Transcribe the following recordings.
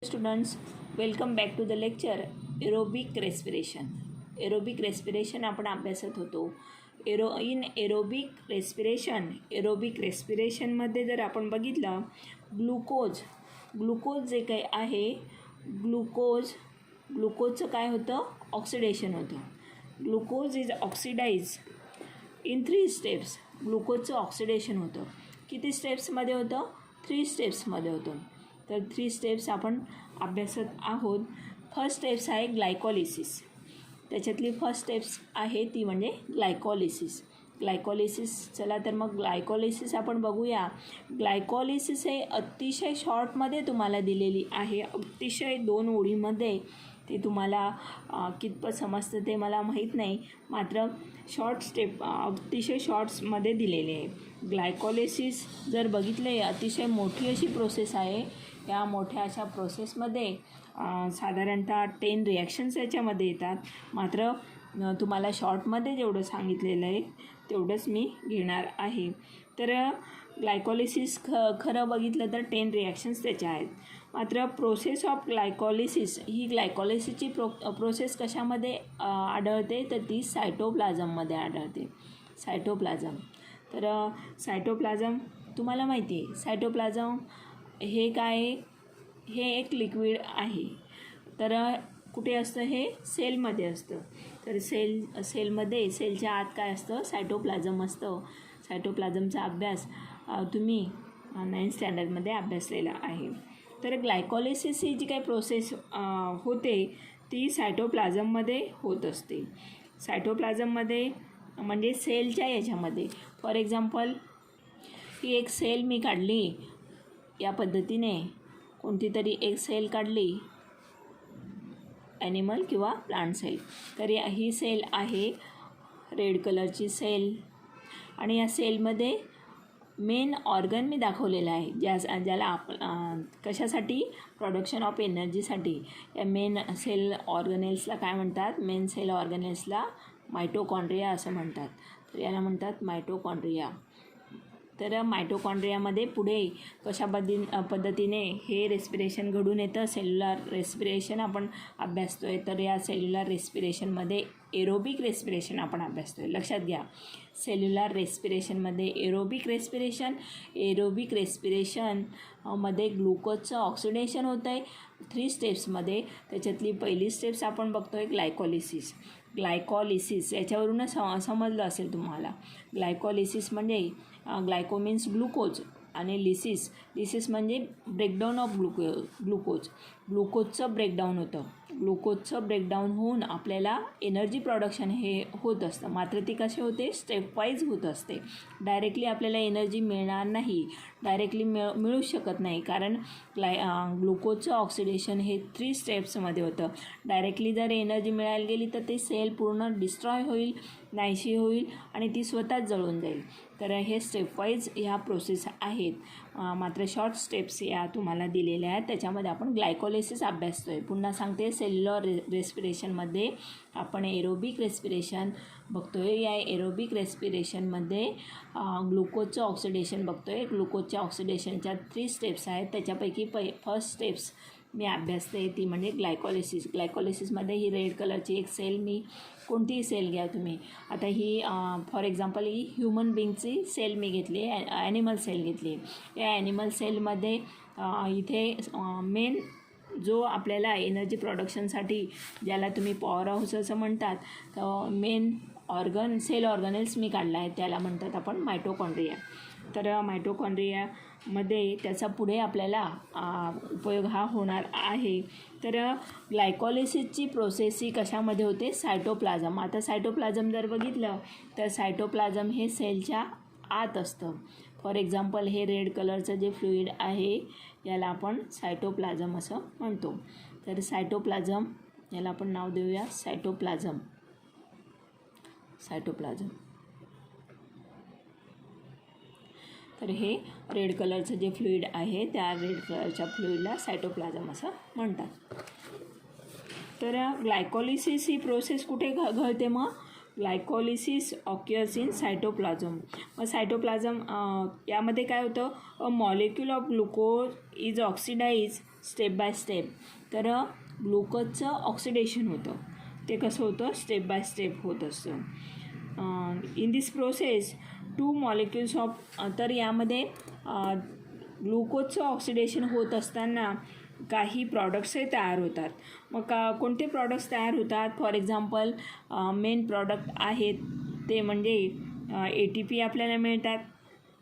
Students, welcome back to the lecture aerobic respiration. Aerobic respiration आपण अभ्यासत होतो. Aerobic रेस्पिरेशनमध्ये जर आपण बघितलं, ग्लुकोज जे काही आहे, ग्लुकोजचं काय होतं, ऑक्सिडेशन होतं. Glucose is oxidise in 3 steps. ग्लुकोजचं ऑक्सिडेशन होतं. किती स्टेप्समध्ये होतं? 3 स्टेप्समध्ये होतं. तर 3 स्टेप्स आपण अभ्यासत आहोत. फर्स्ट स्टेप्स आहे ग्लायकॉलिसिस. त्याच्यातली फर्स्ट स्टेप्स आहे ती म्हणजे ग्लायकॉलिसिस. चला तर मग ग्लायकॉलिसिस आपण बघूया. ग्लायकॉलिसिस हे अतिशय शॉर्टमध्ये तुम्हाला दिलेली आहे. अतिशय 2 ओळीमध्ये ती तुम्हाला कितपत समजतं ते मला माहीत नाही, मात्र शॉर्ट स्टेप अतिशय शॉर्ट्समध्ये दिलेले आहे. ग्लायकॉलिसिस जर बघितले, अतिशय मोठी अशी प्रोसेस आहे. या मोठ्या अशा प्रोसेसमध्ये साधारणतः 10 रिॲक्शन्स याच्यामध्ये येतात. मात्र तुम्हाला शॉर्टमध्ये जेवढं सांगितलेलं आहे तेवढंच मी घेणार आहे. तर ग्लायकॉलिसिस खरं बघितलं तर 10 रिॲक्शन्स त्याच्या आहेत. मात्र प्रोसेस ऑफ ग्लायकॉलिसिस ही ग्लायकॉलिसिसची प्रोसेस कशामध्ये आढळते तर ती सायटोप्लाझममध्ये आढळते. तर सायटोप्लाझम तुम्हाला माहिती आहे. सायटोप्लाझम हे काय? हे एक लिक्विड आहे. तर कुठे असतं? हे सेलमध्ये असतं. तर सेलच्या आत काय असतं? सायटोप्लाझम असतं. सायटोप्लाझमचा अभ्यास तुम्ही 9th स्टँडर्डमध्ये अभ्यासलेला आहे. तर ग्लायकॉलिसिस ही जी काही प्रोसेस होते ती सायटोप्लाझममध्ये होत असते. सायटोप्लाझममध्ये म्हणजे सेलच्या याच्यामध्ये. फॉर एक्झाम्पल, ही एक सेल मी काढली. या पद्धतीने कोणती तरी एक सेल काढली, ॲनिमल किंवा प्लांट सेल. तर ही सेल आहे, रेड कलरची सेल. आणि या सेलमध्ये मेन ऑर्गन मी दाखवलेला आहे, ज्याला कशासाठी? प्रोडक्शन ऑफ एनर्जीसाठी. या मेन सेल ऑर्गनेल्सला काय म्हणतात? मेन सेल ऑर्गनेल्सला मायटोकॉन्ड्रिया असं म्हणतात. तर याला म्हणतात मायटोकॉन्ड्रिया. तर मायटोकॉन्ड्रियामध्ये पुढे कशा पद्धतीने हे रेस्पिरेशन घडून येतं? सेल्युलर रेस्पिरेशन आपण अभ्यासतो आहे. तर या सेल्युलर रेस्पिरेशनमध्ये एरोबिक रेस्पिरेशन आपण अभ्यासतो आहे. लक्षात घ्या, सेल्युलर रेस्पिरेशनमध्ये एरोबिक रेस्पिरेशनमध्ये ग्लुकोजचं ऑक्सिडेशन होतं आहे 3 स्टेप्समध्ये. त्याच्यातली पहिली स्टेप्स आपण बघतो आहे ग्लायकॉलिसिस. याच्यावरूनच समजलं असेल तुम्हाला. ग्लायकॉलिसिस म्हणजे ग्लायको मीन्स ग्लुकोज आणि लिसिस म्हणजे ब्रेकडाऊन ऑफ ग्लुकोजचं ब्रेकडाऊन होतं. ग्लुकोजचं ब्रेकडाऊन होऊन आपल्याला एनर्जी प्रोडक्शन हे होत असतं. मात्र ती कशी होते? स्टेप वाईज होत असते. डायरेक्टली आपल्याला एनर्जी मिळणार नाही, डायरेक्टली मिळू शकत नाही. कारण ग्लुकोजचं ऑक्सिडेशन हे 3 स्टेप्समध्ये होतं. डायरेक्टली जर एनर्जी मिळायला गेली तर ते सेल पूर्ण डिस्ट्रॉय होईल, नाहीशी होईल आणि ती स्वतःच जळून जाईल. तर हे स्टेपवाईज ह्या प्रोसेस आहेत. मात्र शॉर्ट स्टेप्स या तुम्हाला दिलेल्या आहेत. त्याच्यामध्ये आपण ग्लायकॉलिसिस अभ्यासतो आहे. पुन्हा सांगते, सेल्युलर रेस्पिरेशनमध्ये आपण एरोबिक रेस्पिरेशन बघतो आहे. या एरोबिक रेस्पिरेशनमध्ये ग्लुकोजचं ऑक्सिडेशन बघतो आहे. ग्लुकोजच्या ऑक्सिडेशनच्या 3 स्टेप्स आहेत. त्याच्यापैकी फर्स्ट स्टेप्स मी अभ्यासते ती म्हणजे ग्लायकॉलिसिसमध्ये ही रेड कलरची एक सेल, मी कोणतीही सेल घ्या तुम्ही. आता ही फॉर एक्झाम्पल ही ह्युमन बिंगची सेल मी घेतली, ॲनिमल सेल घेतली. या ॲनिमल सेलमध्ये इथे मेन जो आपल्याला एनर्जी प्रोडक्शनसाठी, ज्याला तुम्ही पॉवर हाऊस असं म्हणतात, तर मेन सेल ऑर्गनेल्स मी काढला आहे, त्याला म्हणतात आपण मायटोकॉन्ड्रिया. तर मायटोकॉन्ड्रियामध्ये त्याचा पुढे आपल्याला उपयोग हा होणार आहे. तर ग्लायकॉलिसिसची प्रोसेस ही कशामध्ये होते? सायटोप्लाझम. आता सायटोप्लाझम जर बघितलं तर सायटोप्लाझम हे सेलच्या आत असतं. फॉर एक्झाम्पल, हे रेड कलरचं जे फ्लुईड आहे याला आपण सायटोप्लाझम असं म्हणतो. तर सायटोप्लाझम याला आपण नाव देऊया सायटोप्लाझम. तर हे रेड कलरचं जे फ्लुईड आहे त्या रेड कलरच्या फ्लुईडला सायटोप्लाझम असं म्हणतात. तर ग्लायकॉलिसिस ही प्रोसेस कुठे घडते? मग ग्लायकॉलिसिस ऑक्युअर्स इन सायटोप्लाझम. मग सायटोप्लाझम यामध्ये काय होतं? A molecule of glucose is oxidise step by step. तर ग्लुकोजचं ऑक्सिडेशन होतं. ते कसं होतं? स्टेप बाय स्टेप होत असतं. In this process 2 molecules of, तर यामध्ये ग्लुकोजचं ऑक्सिडेशन होत असताना काही प्रॉडक्ट्सही तयार होतात. मग कोणते प्रॉडक्ट्स तयार होतात? फॉर एक्झाम्पल मेन प्रॉडक्ट आहेत ते म्हणजे ATP आपल्याला मिळतात,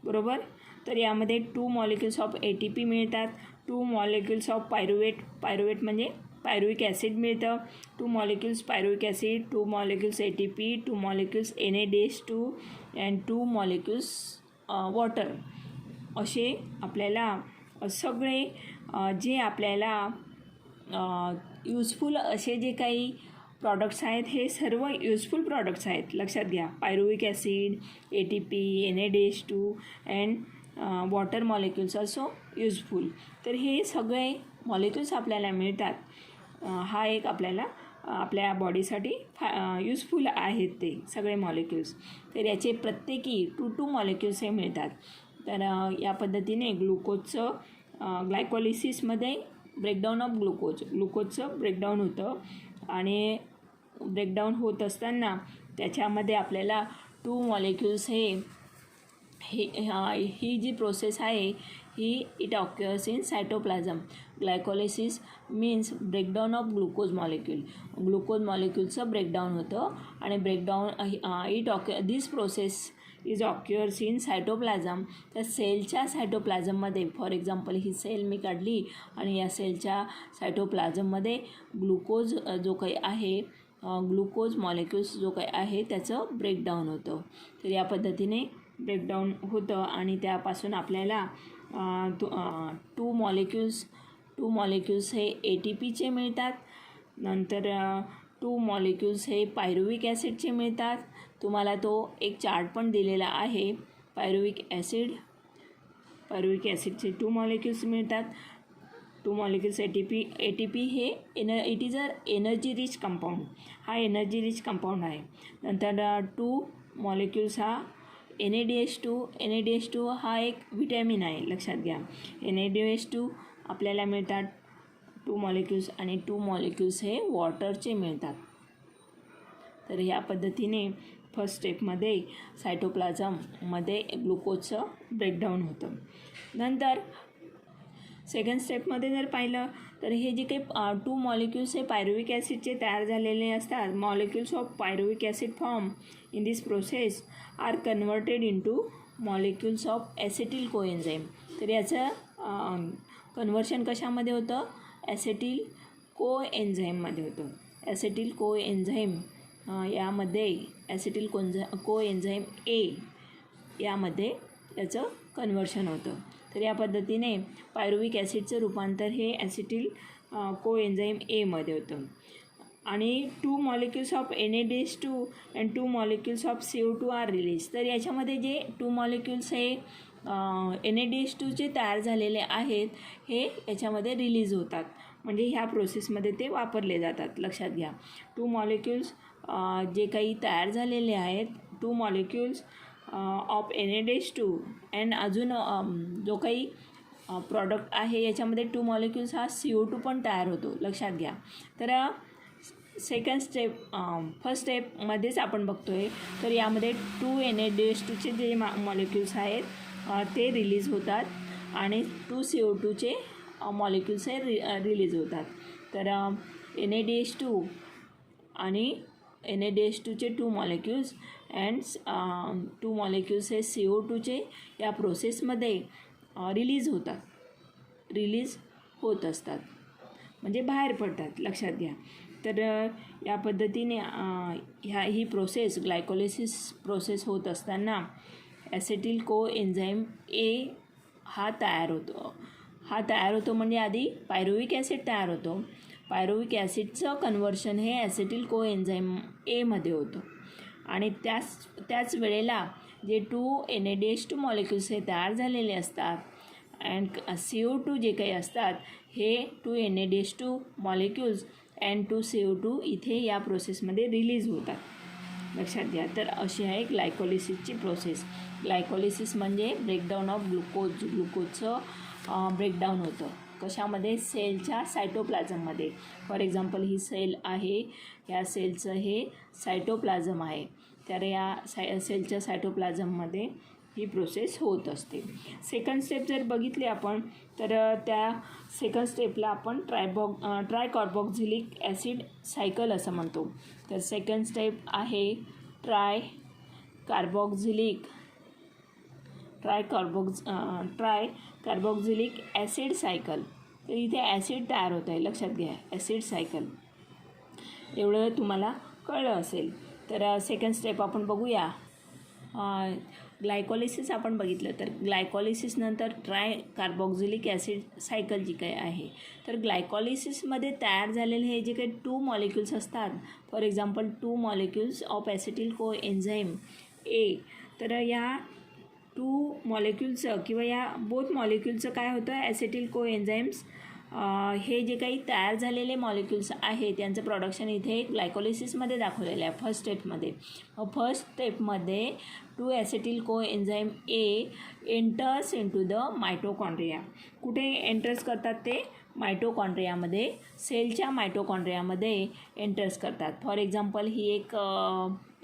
बरोबर. तर यामध्ये 2 मॉलिक्युल्स ऑफ ATP मिळतात, 2 मॉलिक्युल्स ऑफ पायरुवेट म्हणजे पायरुविक ॲसिड मिळतं, 2 molecules pyruvic acid, 2 molecules ATP, 2 molecules NADH2 and 2 molecules water. असे आपल्याला सगळे जे आपल्याला युजफुल असे जे काही प्रॉडक्ट्स आहेत हे सर्व युजफुल प्रॉडक्ट्स आहेत, लक्षात घ्या. Pyruvic acid, ATP, NADH2 and water molecules also useful. तर हे सगळे मॉलिक्युल्स आपल्याला मिळतात. हा एक आपल्याला आपल्या बॉडीसाठी युजफुल आहेत ते सगळे मॉलिक्युल्स. तर याचे प्रत्येकी 2 मॉलिक्युल्स हे मिळतात. तर या पद्धतीने ग्लुकोजचं ग्लायकोलिसिसमध्ये ब्रेकडाऊन ऑफ ग्लुकोजचं ब्रेकडाऊन होतं. आणि ब्रेकडाऊन होत असताना त्याच्यामध्ये आपल्याला 2 मॉलिक्युल्स ही जी प्रोसेस आहे ही it occurs in cytoplasm. Glycolysis means breakdown of glucose मॉलिक्युलचं ब्रेकडाऊन होतं. आणि breakdown this process is occurs in cytoplasm. तर सेलच्या सायटोप्लाझममध्ये, फॉर एक्झाम्पल ही सेल मी काढली आणि या सेलच्या सायटोप्लाझममध्ये ग्लुकोज जो काही आहे, ग्लुकोज मॉलिक्युल्स जो काही आहे त्याचं ब्रेकडाऊन होतं. तर या पद्धतीने ब्रेकडाऊन होतं आणि त्यापासून आपल्याला 2 मॉलिक्युल्स हे ATPचे मिळतात. नंतर 2 मॉलिक्युल्स हे पायरुविक ॲसिडचे मिळतात. तुम्हाला तो एक चार्ट पण दिलेला आहे. पायरुविक ॲसिडचे 2 मॉलिक्युल्स मिळतात. 2 मॉलिक्युल्स ATP हे it is a energy rich compound. हा एनर्जी रिच कंपाऊंड आहे. नंतर 2 मॉलिक्युल्स हा NADH2 हा एक विटॅमिन आहे, लक्षात घ्या. NADH2 आपल्याला मिळतात 2 मॉलिक्युल्स आणि 2 मॉलिक्युल्स हे वॉटरचे मिळतात. तर ह्या पद्धतीने फर्स्ट स्टेपमध्ये सायटोप्लाझममध्ये ग्लुकोजचं ब्रेकडाऊन होतं. नंतर सेकंड स्टेपमध्ये जर पाहिलं तर हे जे काही 2 मॉलिक्युल्स हे पायरुविक ॲसिडचे तयार झालेले असतात, molecules of pyruvic acid form in this process are converted into molecules of acetyl coenzyme. तर याचं कन्व्हर्शन कशामध्ये होतं? ॲसिटिल कोएन्झाईममध्ये होतं. ॲसिटिल कोएन्झाईम यामध्ये ॲसिटिल कोएन्झाईम A यामध्ये याचं कन्व्हर्शन होतं. तर या पद्धतीने पायरुविक ॲसिडचं रूपांतर हे ॲसिटिल कोएन्झाईम Aमध्ये होतं. आणि 2 molecules of NADH2 and 2 molecules of CO2 R release. तर याच्यामध्ये जे 2 मॉलिक्युल्स हे NADH2चे तयार झालेले आहेत हे याच्यामध्ये रिलीज होतात. म्हणजे ह्या प्रोसेसमध्ये ते वापरले जातात, लक्षात घ्या. 2 मॉलिक्युल्स जे काही तयार झालेले आहेत, 2 मॉलिक्युल्स ऑफ NADH2 अँड अजून जो काही प्रॉडक्ट आहे याच्यामध्ये 2 मॉलिक्युल्स हा CO2 पण तयार होतो, लक्षात घ्या. तर फर्स्ट स्टेपमध्येच आपण बघतो आहे. तर यामध्ये 2 NADH2चे जे मॉलिक्युल्स आहेत ते रिलीज होतात आणि 2 CO2चे मॉलिक्युल्स हे रिलीज होतात. तर NADH2 आणि NADH2चे 2 मॉलिक्युल्स अँड 2 मॉलिक्युल्स हे CO2चे या प्रोसेसमध्ये रिलीज होत असतात, म्हणजे बाहेर पडतात, लक्षात घ्या. तर या पद्धतीने ही प्रोसेस ग्लायकोलिसिस प्रोसेस होत असताना ॲसिटिल कोएन्झाईम A हा तयार होतो म्हणजे आधी पायरुविक ॲसिड तयार होतो. पायरुविक ॲसिडचं कन्व्हर्शन हे ॲसिटिल कोएन्झाईम Aमध्ये होतं. आणि त्याच वेळेला जे 2 NADH2 मॉलिक्युल्स हे तयार झालेले असतात अँड CO2 जे काही असतात हे 2 NADH2 मॉलिक्युल्स अँड 2 CO2 इथे या प्रोसेसमध्ये रिलीज होतात, लक्षात घ्या. तर अशी आहे ग्लायकोलिसिसची प्रोसेस. ग्लायकोलिसिस म्हणजे ब्रेकडाऊन ऑफ ग्लुकोजचं ब्रेकडाऊन होतं. कशामध्ये? सेलच्या सायटोप्लाझममध्ये. फॉर एक्झाम्पल ही सेल आहे, या सेलचं हे सायटोप्लाझम आहे. तर या सेलच्या सायटोप्लाझममध्ये ही प्रोसेस होत असते. सेकंड स्टेप जर बघितली आपण तर त्या सेकंड स्टेपला आपण ट्रायकार्बोक्झिलिक ॲसिड सायकल असं म्हणतो. तर सेकंड स्टेप आहे ट्रायकार्बोक्झिलिक ॲसिड सायकल. तर इथे ॲसिड तयार होत आहे, लक्षात घ्या, ॲसिड सायकल. एवढं तुम्हाला कळलं असेल. तर सेकंड स्टेप आपण बघूया. ग्लायकोलिसिस आपण बघितलं तर ग्लायकोलिसिसनंतर ट्रायकार्बोक्झिलिक ॲसिड सायकल जी काही आहे, तर ग्लायकोलिसिसमध्ये तयार झालेले हे जे काही 2 मॉलिक्युल्स असतात, for example 2 molecules of acetyl को एन्झाईम ए. तर या 2 मॉलिक्युल्सचं किंवा या बोथ मॉलिक्युल्सचं काय होतं? ॲसिटिल को एन्झाईम्स हे जे काही तयार झालेले मॉलिक्युल्स आहेत त्यांचं प्रोडक्शन इथे ग्लायकोलिसिसमध्ये दाखवलेलं आहे फर्स्ट स्टेपमध्ये. फर्स्ट स्टेपमध्ये 2 ॲसिटिल को enzyme A enters into the mitochondria. कुठे एंटर्स करतात ते? मायटोकॉन्ड्रियामध्ये, सेलच्या मायटोकॉन्ड्रियामध्ये एंटर्स करतात. फॉर एक्झाम्पल ही एक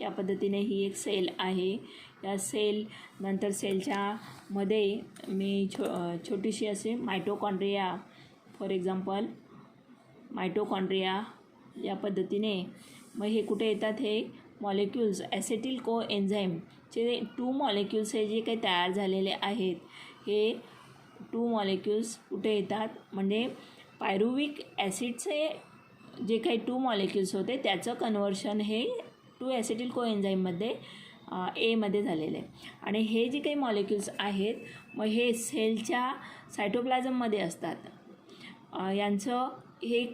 या पद्धतीने ही एक सेल आहे. या सेल नंतर सेलच्या मध्ये मी छोटीशी असे मायटोकॉन्ड्रिया, फॉर एक्झाम्पल मायटोकॉन्ड्रिया या पद्धतीने. मग हे कुठे येतात? हे मॉलिक्युल्स ॲसिटिल को एन्झाईमचे 2 मॉलिक्युल्स हे जे काही तयार झालेले आहेत, हे 2 मॉलिक्युल्स कुठे येतात? म्हणजे पायरुविक ॲसिडचे जे काही 2 मॉलिक्युल्स होते त्याचं कन्व्हर्शन हे 2 ॲसिटिल को एन्झाईममध्ये एमध्ये झालेलं आहे. आणि हे जे काही मॉलिक्युल्स आहेत मग हे सेलच्या सायटोप्लाझममध्ये असतात. यांचं हे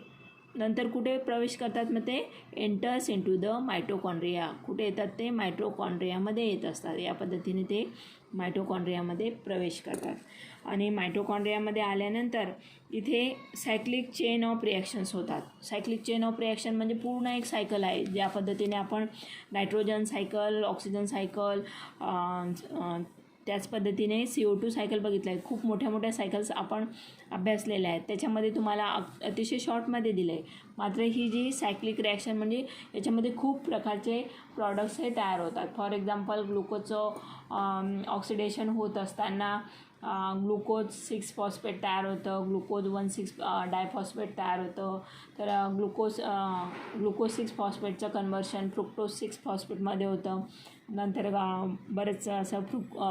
नंतर कुठे प्रवेश करतात? मग ते एंटर्स इंटू द मायटोकॉन्ड्रिया. कुठे येतात ते? मायटोकॉन्ड्रियामध्ये येत असतात. या पद्धतीने ते मायटोकॉन्ड्रियामध्ये प्रवेश करतात. आणि मायटोकॉन्ड्रियामध्ये आल्यानंतर इथे सायक्लिक चेन ऑफ रिॲक्शन्स होतात. सायक्लिक चेन ऑफ रिॲक्शन म्हणजे पूर्ण एक सायकल आहे. ज्या पद्धतीने आपण नायट्रोजन सायकल, ऑक्सिजन सायकल, त्याच पद्धतीने CO2 सायकल बघितलं आहे. खूप मोठ्या मोठ्या सायकल्स आपण अभ्यासलेल्या आहेत. त्याच्यामध्ये तुम्हाला अतिशय शॉर्टमध्ये दिलं आहे. मात्र ही जी सायक्लिक रिॲक्शन म्हणजे याच्यामध्ये खूप प्रकारचे प्रॉडक्ट्स हे तयार होतात. फॉर एक्झाम्पल ग्लुकोजचं ऑक्सिडेशन होत असताना ग्लुकोज 6 फॉस्फेट तयार होतं, ग्लुकोज 1,6 डायफॉस्फेट तयार होतं. तर ग्लुकोज 6 फॉस्फेटचं कन्व्हर्शन फ्रुक्टोज 6 फॉस्फेटमध्ये होतं. नंतर बरेच असं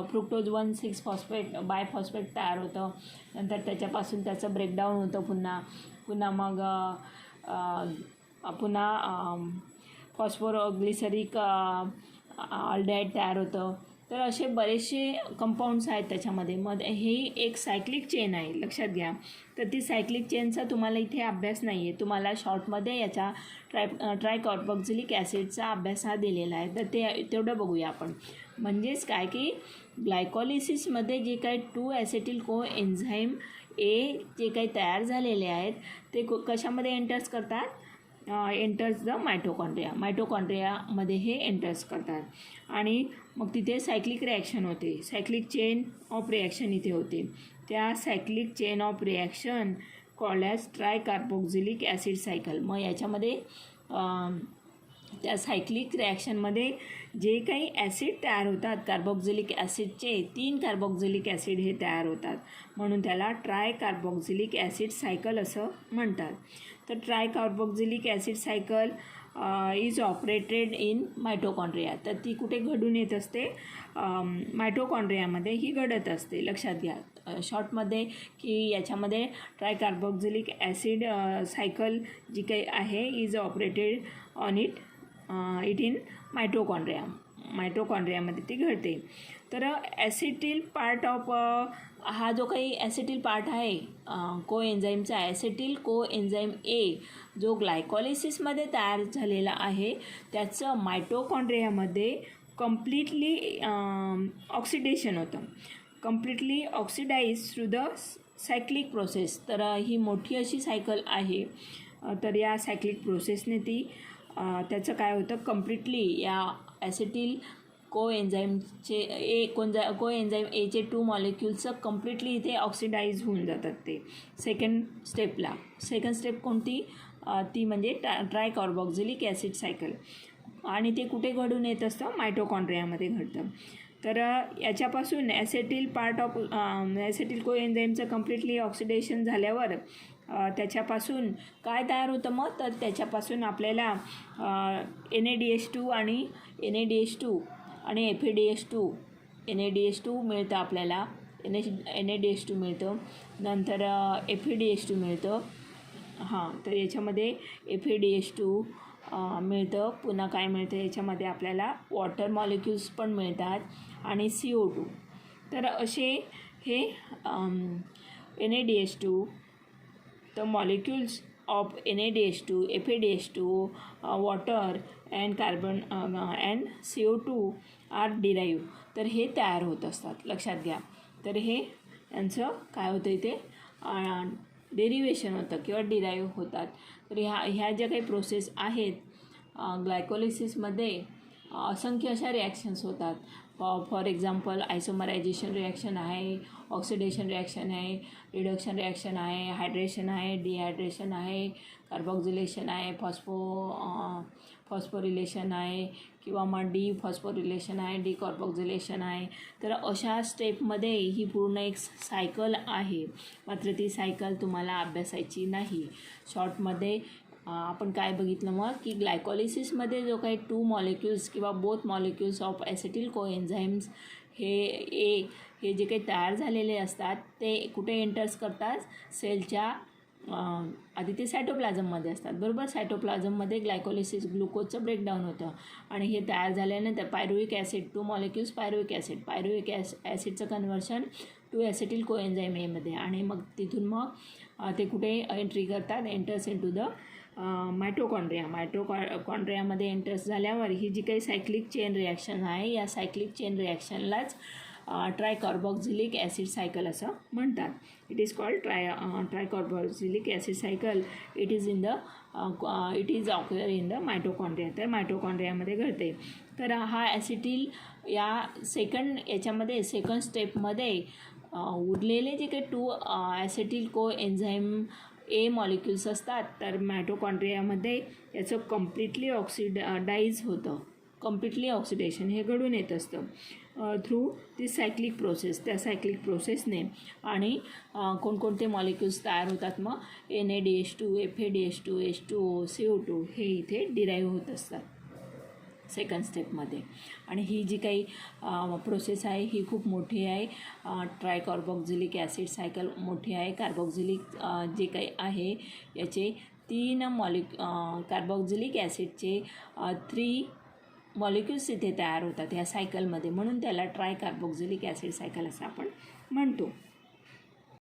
फ्रुक्टोज 1,6 फॉस्फेट बायफॉस्फेट तयार होतं. नंतर त्याच्यापासून त्याचं ब्रेकडाऊन होतं पुन्हा मग फॉस्फोग्लिसरिक अल्डिहाइड तयार होतं. तर असे बरेचसे कंपाऊंड्स आहेत त्याच्यामध्ये. मग ही एक सायक्लिक चेन आहे, लक्षात घ्या. तर ती सायक्लिक चेनचा तुम्हाला इथे अभ्यास नाही आहे. तुम्हाला शॉर्टमध्ये याचा ट्रायकार्बोक्झिलिक ॲसिडचा अभ्यास हा दिलेला आहे. तर ते तेवढं बघूया आपण. म्हणजेच काय की ग्लायकोलिसिसमध्ये जे काही 2 ॲसिटिल को एन्झाईम ए जे काही तयार झालेले आहेत ते कशामध्ये एंटर्स करतात? एंटर्स द मायटोकॉन्ड्रियामध्ये हे एंटर्स करतात. आणि मग तिथे सायक्लिक रिॲक्शन होते. सायक्लिक चेन ऑफ रिॲक्शन इथे होते. त्या cyclic chain of reaction called as tricarboxylic acid cycle. मग याच्यामध्ये त्या सायक्लिक रिॲक्शनमध्ये जे काही ॲसिड तयार होतात कार्बोक्झिलिक ॲसिडचे 3 कार्बोक्झिलिक ॲसिड हे तयार होतात. म्हणून त्याला ट्रायकार्बोक्झिलिक ॲसिड सायकल असं म्हणतात. तर tricarboxylic acid cycle is operated in mitochondria. तर ती कुठे घडून येत असते? मायटोकॉन्ड्रियामध्ये ही घडत असते. लक्षात घ्या शॉर्टमध्ये की याच्यामध्ये ट्रायकार्बोक्झिलिक ॲसिड सायकल जी काही आहे is operated on it in मायटोकॉन्ड्रियामध्ये ती घडते. तर ॲसिटिल पार्ट ऑफ हा जो काही ॲसिटिल पार्ट आहे को एन्झाईमचा ॲसिटिल को एन्झाईम ए जो ग्लायकोलिसिसमध्ये तयार झालेला आहे त्याचं मायटोकॉन्ड्रियामध्ये कम्प्लिटली ऑक्सिडेशन होतं. Completely oxidise through the cyclic process. तर ही मोठी अशी सायकल आहे. तर या सायक्लिक प्रोसेसने ती त्याचं काय होतं? कम्प्लिटली या ॲसिटिल कोएन्झाईम एचे 2 मॉलिक्युल्सचं कम्प्लिटली इथे ऑक्सिडाईज होऊन जातात ते सेकंड स्टेप कोणती ती म्हणजे ट्रायकार्बॉक्झिलिक ॲसिड सायकल. आणि ते कुठे घडून येत असतं मायटोकॉन्ड्रियामध्ये घडतं. तर याच्यापासून ॲसेटिल कोएन्झाईमचं कम्प्लिटली ऑक्सिडेशन झाल्यावर त्याच्यापासून काय तयार होतं मग तर त्याच्यापासून आपल्याला NADH2 आणि FADH2 मिळतं आपल्याला. NADH2 मिळतं, नंतर FADH2 मिळतं. तर याच्यामध्ये FADH2 मिळतं. पुन्हा काय मिळतं याच्यामध्ये आपल्याला वॉटर मॉलिक्युल्स पण मिळतात आणि CO2. तर असे हे NADH2 the molecules of NADH2, FADH2, water and carbon and CO2 are derived. तर हे तयार होत असतात, लक्षात घ्या. तर हे यांचं काय होतं इथे डेरिवेशन होतं किंवा डिराईव्ह होतात. तर ह्या ज्या काही प्रोसेस आहेत ग्लायकोलिसिसमध्ये असंख्य अशा रिॲक्शन्स होतात. फॉर एक्झाम्पल आयसोमरायझेशन रिॲक्शन आहे, ऑक्सिडेशन रिॲक्शन आहे, रिडक्शन रिॲक्शन आहे, हायड्रेशन आहे, डिहायड्रेशन आहे, कार्बॉक्झिलेशन आहे, फॉस्फोरिलेशन आहे किंवा मग डिफॉस्फोरिलेशन आहे, डिकॉर्बॉक्झिलेशन आहे. तर अशा स्टेपमध्ये ही पूर्ण एक सायकल आहे. मात्र ती सायकल तुम्हाला अभ्यासायची नाही. शॉर्टमध्ये आपण काय बघितलं मग की ग्लायकोलिसिसमध्ये जो काही 2 मॉलिक्युल्स किंवा बोथ मॉलिक्युल्स ऑफ ॲसेटिल कोएन्झाईम्स हे जे काही तयार झालेले असतात ते कुठे एंटर्स करतात सेलच्या आधी ते सायटोप्लाझममध्ये असतात, बरोबर. सायटोप्लाझममध्ये ग्लायकोलिसिस ग्लुकोजचं ब्रेकडाऊन होतं आणि हे तयार झाल्यानंतर पायरुविक ॲसिड 2 मॉलिक्युल्स पायरुविक ॲसिडचं कन्व्हर्शन टू ॲसेटिल कोएन्झाईम एमध्ये आणि मग तिथून मग ते कुठे एंट्री करतात एंटर्स इन टू द मायटोकॉन्ड्रियामध्ये एंटर्स झाल्यावर ही जी काही सायक्लिक चेन रिॲक्शन आहे या सायक्लिक चेन रिॲक्शनलाच ट्रायकार्बॉक्झिलिक ॲसिड सायकल असं म्हणतात. It is called tricarboxylic acid cycle. It is occur in the mitochondria. तर मायटोकॉन्ड्रियामध्ये घडते. तर हा ॲसिटिल याच्यामध्ये सेकंड स्टेपमध्ये उरलेले जे काही 2 ॲसेटिल कोएन्झाईम ए मॉलिक्युल्स असतात तर मायटोकॉन्ड्रियामध्ये याचं कम्प्लिटली ऑक्सिडाईज होतं. कम्प्लिटली ऑक्सिडेशन हे घडून येत असतं थ्रू ती सायक्लिक प्रोसेस. त्या सायक्लिक प्रोसेसने आणि कोणकोणते मॉलिक्युल्स तयार होतात मग NADH2, FADH2, H2O, CO2 हे इथे डिराईव्ह होत असतात सेकंड स्टेपमध्ये. आणि ही जी काही प्रोसेस आहे ही खूप मोठी आहे. ट्रायकार्बॉक्झिलिक ॲसिड सायकल मोठी आहे. कार्बॉक्झिलिक जे काही आहे याचे 3 कार्बॉक्झिलिक ॲसिडचे 3 मॉलिक्युल्स इथे तयार होतात ह्या सायकलमध्ये, म्हणून त्याला ट्रायकार्बॉक्झिलिक ॲसिड सायकल असं आपण म्हणतो.